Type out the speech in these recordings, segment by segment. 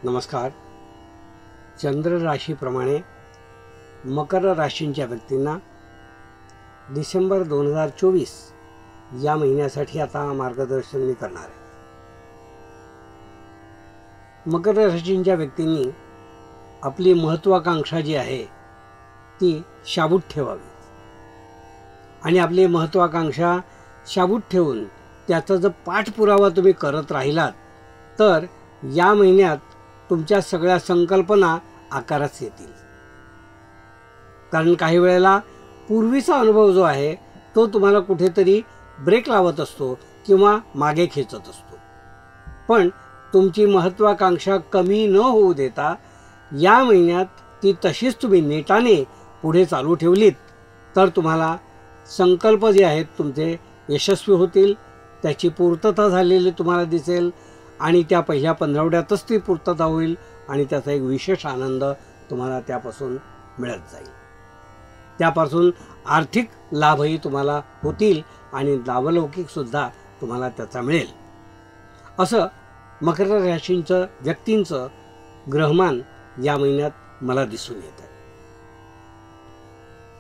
नमस्कार. चंद्र राशीप्रमाणे मकर राशींच्या व्यक्तींना डिसेंबर 2024 या महिन्यासाठी आता मार्गदर्शन मी करणार आहे. मकर राशींच्या व्यक्तींनी आपली महत्त्वाकांक्षा जी आहे ती शाबूत ठेवावी आणि आपली महत्त्वाकांक्षा शाबूत ठेवून त्याचा जर पाठपुरावा तुम्ही करत राहिलात तर या महिन्यात तुमच्या सगळ्या संकल्पना आकारास येतील. कारण काही वेळेला पूर्वीचा अनुभव जो आहे तो तुम्हाला कुठेतरी ब्रेक लावत असतो किंवा मागे खेचत असतो. पण तुमची महत्त्वाकांक्षा कमी न होऊ देता या महिन्यात ती तशीच तुम्ही नेटाने पुढे चालू ठेवलीत तर तुम्हाला संकल्प जे आहेत तुमचे यशस्वी होतील. त्याची पूर्तता झालेली तुम्हाला दिसेल आणि त्या पहिल्या पंधरवड्यातच ती पूर्तता होईल आणि त्याचा एक विशेष आनंद तुम्हाला त्यापासून मिळत जाईल. त्यापासून आर्थिक लाभही तुम्हाला होतील आणि लाभलौकिकसुद्धा तुम्हाला त्याचा मिळेल. असं मकर राशींचं व्यक्तींचं ग्रहमान या महिन्यात मला दिसून येत आहे.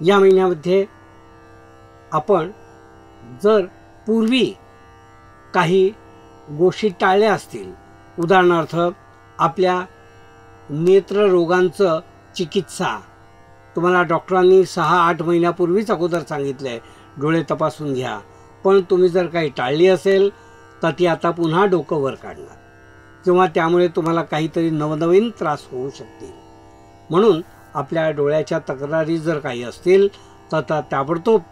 या महिन्यामध्ये आपण जर पूर्वी काही गोष्टी टाळल्या असतील, उदाहरणार्थ आपल्या नेत्ररोगांचं चिकित्सा तुम्हाला डॉक्टरांनी 6-8 महिन्यापूर्वीच अगोदर सांगितलं आहे डोळे तपासून घ्या, पण तुम्ही जर काही टाळली असेल तर ती आता पुन्हा डोकं वर काढणार किंवा त्यामुळे तुम्हाला काहीतरी नवनवीन त्रास होऊ शकतील. म्हणून आपल्या डोळ्याच्या तक्रारी जर काही असतील तर ताबडतोब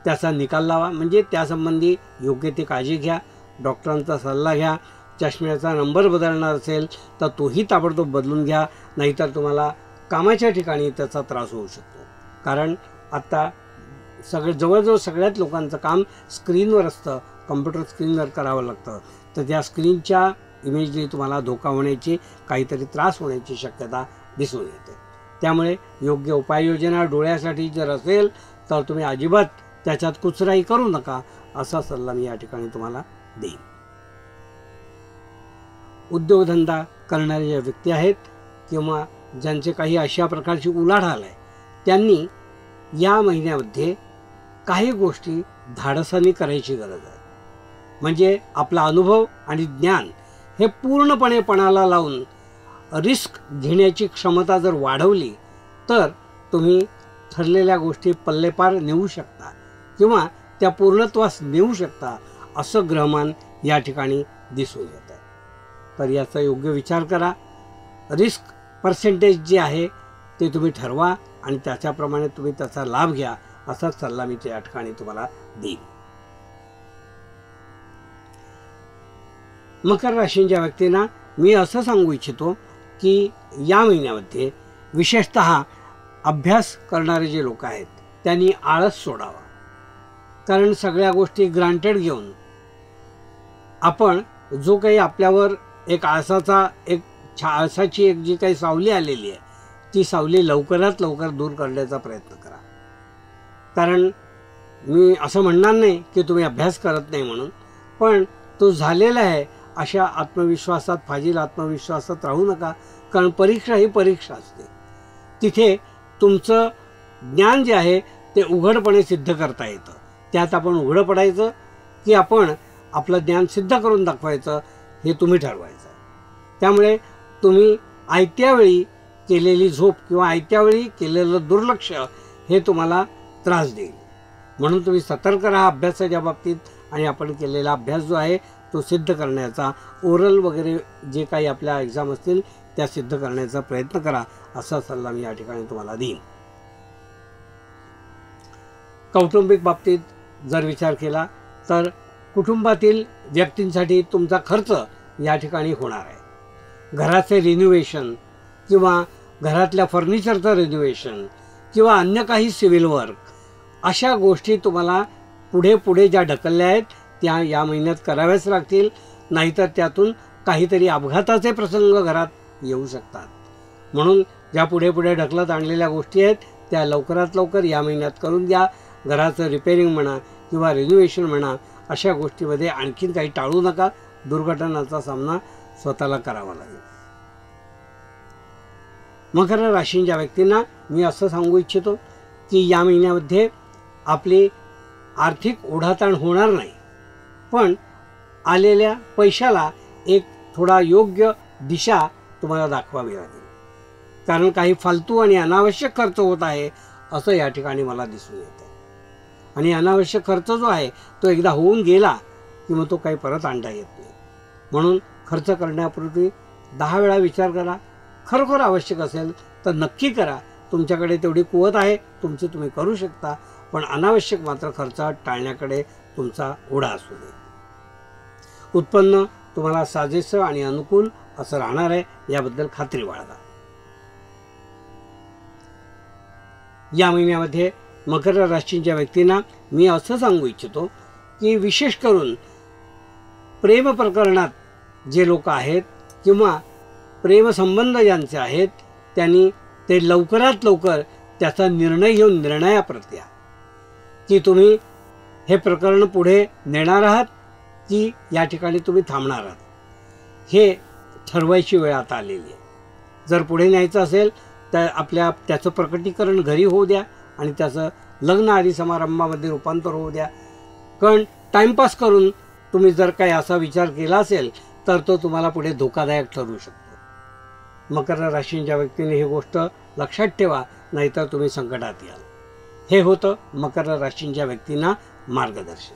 त्याचा निकाल लावा, म्हणजे त्यासंबंधी योग्य ती काळजी घ्या, डॉक्टरांचा सल्ला घ्या. चष्म्याचा नंबर बदलणार असेल तर तोही ताबडतोब बदलून घ्या, नाहीतर तुम्हाला कामाच्या ठिकाणी त्याचा त्रास होऊ शकतो. कारण आता जवळजवळ सगळ्याच लोकांचं काम स्क्रीनवर असतं, कम्प्युटर स्क्रीनवर करावं लागतं, तर त्या स्क्रीनच्या इमेजनी तुम्हाला धोका होण्याची, काहीतरी त्रास होण्याची शक्यता दिसून येते. त्यामुळे योग्य उपाययोजना डोळ्यासाठी जर असेल तर तुम्ही अजिबात त्याच्यात कुचराई करू नका, असा सल्ला मी या ठिकाणी तुम्हाला देईन. उद्योगधंदा करणारे जे व्यक्ती आहेत किंवा ज्यांचे काही अशा प्रकारची उलाढाल आहे त्यांनी या महिन्यामध्ये काही गोष्टी धाडसाने करायची गरज आहे. म्हणजे आपला अनुभव आणि ज्ञान हे पूर्णपणे पणाला लावून रिस्क घेण्याची क्षमता जर वाढवली तर तुम्ही ठरलेल्या गोष्टी पल्लेपार नेऊ शकता किंवा त्या पूर्णत्वास नेऊ शकता, असं ग्रहमान या ठिकाणी दिसून येत आहे. तर याचा योग्य विचार करा. रिस्क पर्सेंटेज जे आहे ते तुम्ही ठरवा आणि त्याच्याप्रमाणे तुम्ही त्याचा लाभ घ्या, असा सल्ला मी त्या ठिकाणी तुम्हाला देईन. मकर राशींच्या व्यक्तींना मी असं सांगू इच्छितो की या महिन्यामध्ये विशेषतः अभ्यास करणारे जे लोक आहेत त्यांनी आळस सोडावा. कारण सगळ्या गोष्टी ग्रांटेड घेऊन आपण जो काही आपल्यावर एक आळसाची एक जी काही सावली आलेली आहे ती सावली लवकरात लवकर दूर करण्याचा प्रयत्न करा. कारण मी असं म्हणणार नाही की तुम्ही अभ्यास करत नाही म्हणून, पण तो झालेला आहे अशा आत्मविश्वासात, फाजील आत्मविश्वासात राहू नका. कारण परीक्षा ही परीक्षा असते, तिथे तुमचं ज्ञान जे आहे ते उघडपणे सिद्ध करता येतं. त्यात आपण उघडं पडायचं की आपण आपलं ज्ञान सिद्ध करून दाखवायचं हे तुम्ही ठरवायचं. त्यामुळे तुम्ही आयत्या वेळी केलेली झोप किंवा आयत्या वेळी केलेलं दुर्लक्ष हे तुम्हाला त्रास देईल. म्हणून तुम्ही सतर्क राहा अभ्यासाच्या बाबतीत आणि आपण केलेला अभ्यास जो आहे तो सिद्ध करण्याचा, ओरल वगैरे जे काही आपल्या एक्झाम असतील त्या सिद्ध करण्याचा प्रयत्न करा, असा सल्ला मी या ठिकाणी तुम्हाला देईन. कौटुंबिक बाबतीत जर विचार केला तर कुटुंबातील व्यक्तींसाठी तुमचा खर्च या ठिकाणी होणार आहे. घराचे रिनोव्हेशन किंवा घरातल्या फर्निचरचं रिनोव्हेशन किंवा अन्य काही सिव्हिल वर्क, अशा गोष्टी तुम्हाला पुढे ज्या ढकलल्या आहेत त्या या महिन्यात कराव्याच लागतील, नाहीतर त्यातून काहीतरी अपघाताचे प्रसंग घरात येऊ शकतात. म्हणून ज्या पुढे ढकलत आणलेल्या गोष्टी आहेत त्या लवकरात लवकर या महिन्यात करून द्या. घराचं रिपेरिंग म्हणा किंवा रिनोव्हेशन म्हणा, अशा गोष्टीमध्ये आणखीन काही टाळू नका. दुर्घटनांचा सामना स्वतःला करावा लागेल. मकर राशींच्या व्यक्तींना मी असं सांगू इच्छितो की या महिन्यामध्ये आपली आर्थिक ओढाताण होणार नाही, पण आलेल्या पैशाला एक थोडा योग्य दिशा तुम्हाला दाखवावी लागेल, कारण काही फालतू आणि अनावश्यक खर्च होत आहे असं या ठिकाणी मला दिसून येतं. आणि अनावश्यक खर्च जो आहे तो एकदा होऊन गेला की मग तो काही परत आणता येत नाही. म्हणून खर्च करण्यापूर्वी 10 वेळा विचार करा. खरोखर आवश्यक असेल तर नक्की करा. तुमच्याकडे तेवढी कुवत आहे, तुमची तुम्ही करू शकता, पण अनावश्यक मात्र खर्च टाळण्याकडे तुमचा ओढा असू दे. उत्पन्न तुम्हाला साजेसं आणि अनुकूल असं राहणार आहे, याबद्दल खात्री बाळगा. या महिन्यामध्ये मकर राशीच्या व्यक्तींना मी असं सांगू इच्छितो की विशेष करून प्रेम प्रकरणात जे लोक आहेत किंवा प्रेमसंबंध ज्यांचे आहेत त्यांनी ते लवकरात लवकर त्याचा निर्णय घेऊन निर्णयाप्रत या की तुम्ही हे प्रकरण पुढे नेणार आहात की या ठिकाणी तुम्ही थांबणार आहात, हे ठरवायची वेळ आता आलेली आहे. जर पुढे न्यायचं असेल तर त्याचं प्रकटीकरण घरी होऊ द्या आणि त्याचं लग्न आदी समारंभामध्ये रूपांतर होऊ द्या. कारण टाईमपास करून तुम्ही जर काही असा विचार केला असेल तर तो तुम्हाला पुढे धोकादायक ठरू शकतो. मकर राशीच्या व्यक्तीने ही गोष्ट लक्षात ठेवा, नाहीतर तुम्ही संकटात याल. हे होतं मकर राशीच्या व्यक्तींना मार्गदर्शन.